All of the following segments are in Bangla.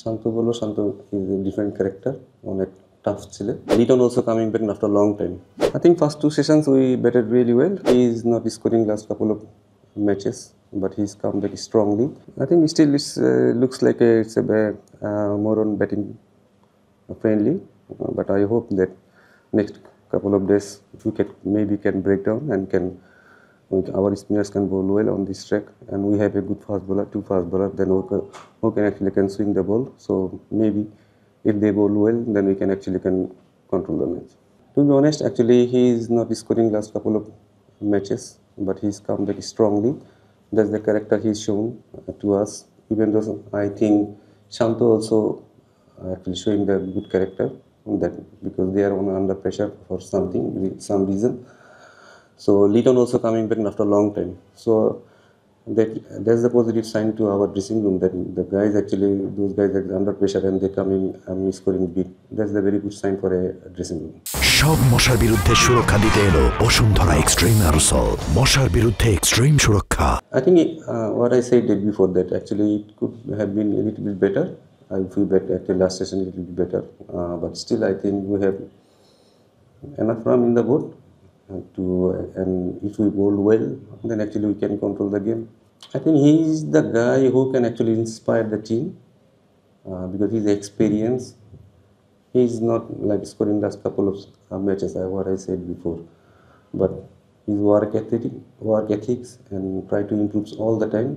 Shanto bolo, Shanto is a different character, অনেক tough ছিল. Liton also coming back after a long time. I think first two sessions we batted really well. He is not scoring last couple of matches, but he's come back strongly. I think still it looks like it's a more on batting friendly, but I hope that next couple of days wicket maybe can break down and our spinners can bowl well on this track, and we have a good fast bowler, two fast bowlers, then who can actually swing the ball. So maybe if they bowl well, then we can actually control the match. To be honest, actually he is not scoring last couple of matches, but he's come back strongly. That's the character he's shown to us. Even though I think Shanto also actually showing the good character, that because they are under pressure for some reason. So Liton also coming back after a long time. So that's the positive sign to our dressing room, that the guys actually, those guys are under pressure and they come in scoring big. That's the very good sign for a dressing room. সব মশার বিরুদ্ধে সুরক্ষা দিতে এলো বসুন্ধরা এক্সট্রিম অ্যারোসল, মশার বিরুদ্ধে এক্সট্রিম সুরক্ষা। I think what I said before, that actually it could have been a little bit better. I feel that actually last session it will be better, but still I think we have enough rum in the boat. And if we bowl well, then actually we can control the game. I think he is the guy who can actually inspire the team, because his experience. He is not like scoring last couple of matches, what I said before, but his work ethics and try to improve all the time.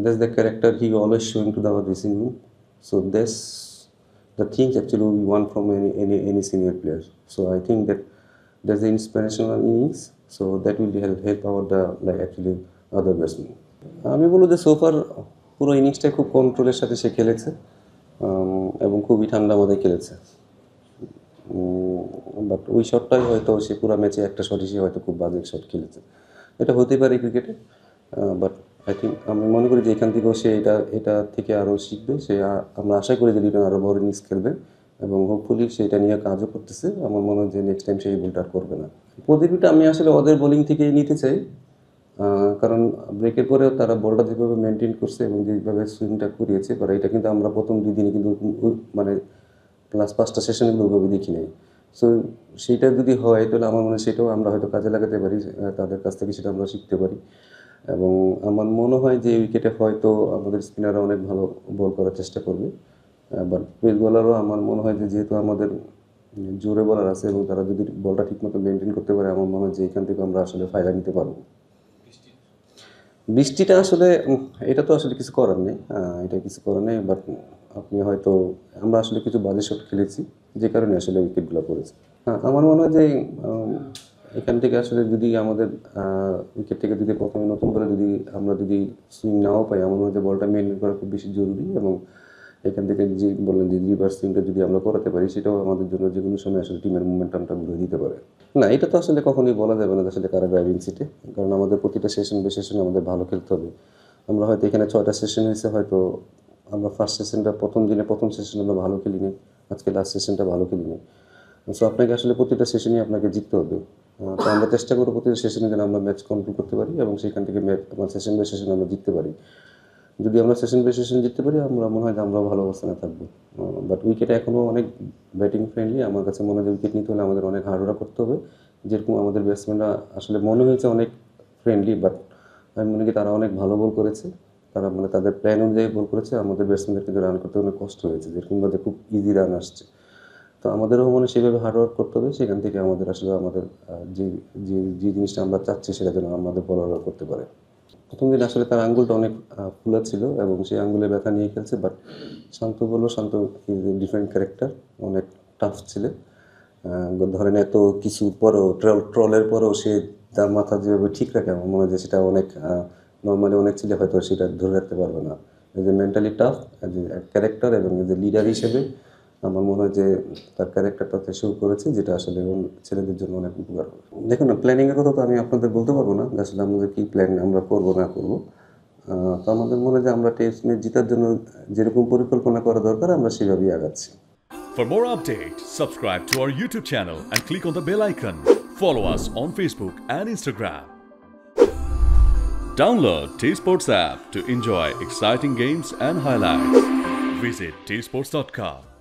That's the character he always showing to our dressing room. So that's the things actually we want from any senior players. So I think that's the inspirational innings. So that will help our actually other batsmen. আমি বলবো যে সোফার পুরো ইনিংসটা খুব কন্ট্রোলের সাথে সে খেলেছে এবং খুবই ঠান্ডা মাথায় খেলেছে, বাট ওই শটটাই হয়তো সে পুরো ম্যাচে একটা শটই সে হয়তো খুব বাজে শট খেলেছে, এটা হতেই পারে ক্রিকেটে, বাট আই থিঙ্ক আমি মনে করি যে এখান থেকেও সে এটা থেকে আরও শিখবে। আমরা আশা করি যে লিটন আরও বড় ইনিংস খেলবে এবং হোপফুলি সেটা নিয়ে কাজও করতেছে। আমার মনে হয় যে নেক্সট টাইম সেই ভুলটা আর করবে না। প্রতিটা আমি আসলে ওদের বোলিং থেকেই নিতে চাই, কারণ ব্রেকের পরেও তারা বলটা যেভাবে মেনটেন করছে এবং যেভাবে সুইংটা করিয়েছে, বা এটা কিন্তু আমরা প্রথম 2 দিনে কিন্তু মানে লাস্ট 5টা সেশনগুলো ওইভাবে দেখি নাই। সো সেইটা যদি হয় তাহলে আমার মনে হয় সেটাও আমরা হয়তো কাজে লাগাতে পারি, তাদের কাছ থেকে সেটা আমরা শিখতে পারি। এবং আমার মনে হয় যে উইকেটে হয়তো আমাদের স্পিনাররা অনেক ভালো বল করার চেষ্টা করবে, বাট পেস বোলারও আমার মনে হয় যে যেহেতু আমাদের জোরে বলার আছে এবং তারা যদি বলটা ঠিকমতো মেনটেন করতে পারে, আমার মনে হয় যে এখান থেকে আমরা আসলে ফায়দা নিতে পারবো। বৃষ্টিটা আসলে এটা তো আসলে কিছু করার নেই, এটা কিছু করার নেই, বাট আপনি হয়তো আমরা আসলে কিছু বাজে শট খেলেছি যে কারণে আসলে উইকেটগুলো পড়েছে। আমার মনে হয় যে এখান থেকে আসলে যদি আমাদের উইকেট থেকে যদি প্রথমে নতুন করে আমরা যদি সুইং নাও পাই, আমার মনে হয় যে বলটা মেনটেন করা খুব বেশি জরুরি, এবং এখান থেকে যে বললেন যে রিভার্স সুইংটা যদি আমরা করাতে পারি, সেটাও আমাদের জন্য যে কোনো সময় আসলে টিমের মোমেন্টামটা ঘুরে দিতে পারে। না, এটা তো আসলে কখনোই বলা যাবে না আসলে কারা ড্রাইভিং সিটে, কারণ আমাদের প্রতিটা সেশনে আমাদের ভালো খেলতে হবে। আমরা হয়তো এখানে 6টা সেশন হয়েছে, হয়তো আমরা ফার্স্ট সেশনটা প্রথম সেশন আমরা ভালো খেলিনি, আজকে লাস্ট সেশনটা ভালো খেলিনি। সো আপনাকে আসলে প্রতিটা সেশনই আপনাকে জিততে হবে। তো আমরা চেষ্টা করবো প্রতিটা সেশনে যেন আমরা ম্যাচ কন্ট্রোল করতে পারি এবং সেখান থেকে সেশন বাই সেশন আমরা জিততে পারি। যদি আমরা সেশন বাই সেশন জিততে পারি, আমরা মনে হয় যে আমরাও ভালো অবস্থানে থাকবো। বাট উইকেটে এখনও অনেক ব্যাটিং ফ্রেন্ডলি, আমার কাছে মনে হয় যে উইকেট নিতে হলে আমাদের অনেক হার্ডওয়ার্ক করতে হবে। যেরকম আমাদের ব্যাটসম্যানরা আসলে মনে হয়েছে অনেক ফ্রেন্ডলি, বাট আমি মনে করি তারা অনেক ভালো বল করেছে, তারা মানে তাদের প্ল্যান অনুযায়ী বল করেছে। আমাদের ব্যাটসম্যানদের কিন্তু রান করতে অনেক কষ্ট হয়েছে, যেরকমভাবে খুব ইজি রান আসছে। তো আমাদেরও মনে সেইভাবে হার্ডওয়ার্ক করতে হবে, সেখান থেকে আমাদের আসলে আমাদের যে জিনিসটা আমরা চাচ্ছি সেটা যেন আমাদের বলাররা করতে পারে। প্রথম দিন আসলে তার আঙ্গুলটা অনেক ফুলা ছিল এবং সেই আঙ্গুলে ব্যথা নিয়ে খেলছে, but Shanto is a different character, অনেক টাফ ছিল। ধরেন এত কিছু পরেও ট্রলের পরেও সে তার মাথা যেভাবে ঠিক রাখে, আমার মনে হয় যে সেটা অনেক নর্মালি অনেক ছেলে হয়তো সেটা ধরে রাখতে পারবে না। As a mentally tough, as a character এবং এজ এ লিডার হিসেবে আমার মনে হয় যে তার ক্যারেক্টারটাতে শো করেছে, যেটা আসলে ছেলেদের জন্য অনেক উপকার হবে। দেখুন না, প্ল্যানিংয়ের কথা তো আমি আপনাদের বলতে পারবো না আসলে আমাদের কী প্ল্যান আমরা করবো না করবো। তো আমাদের মনে হয় যে আমরা টেস্ট ম্যাচ জেতার জন্য যেরকম পরিকল্পনা করা দরকার আমরা সেভাবেই আগাচ্ছি। For more updates, subscribe to our YouTube channel and click on the bell icon. Follow us on Facebook and Instagram. Download T Sports app to enjoy exciting games and highlights. Visit tsports.com.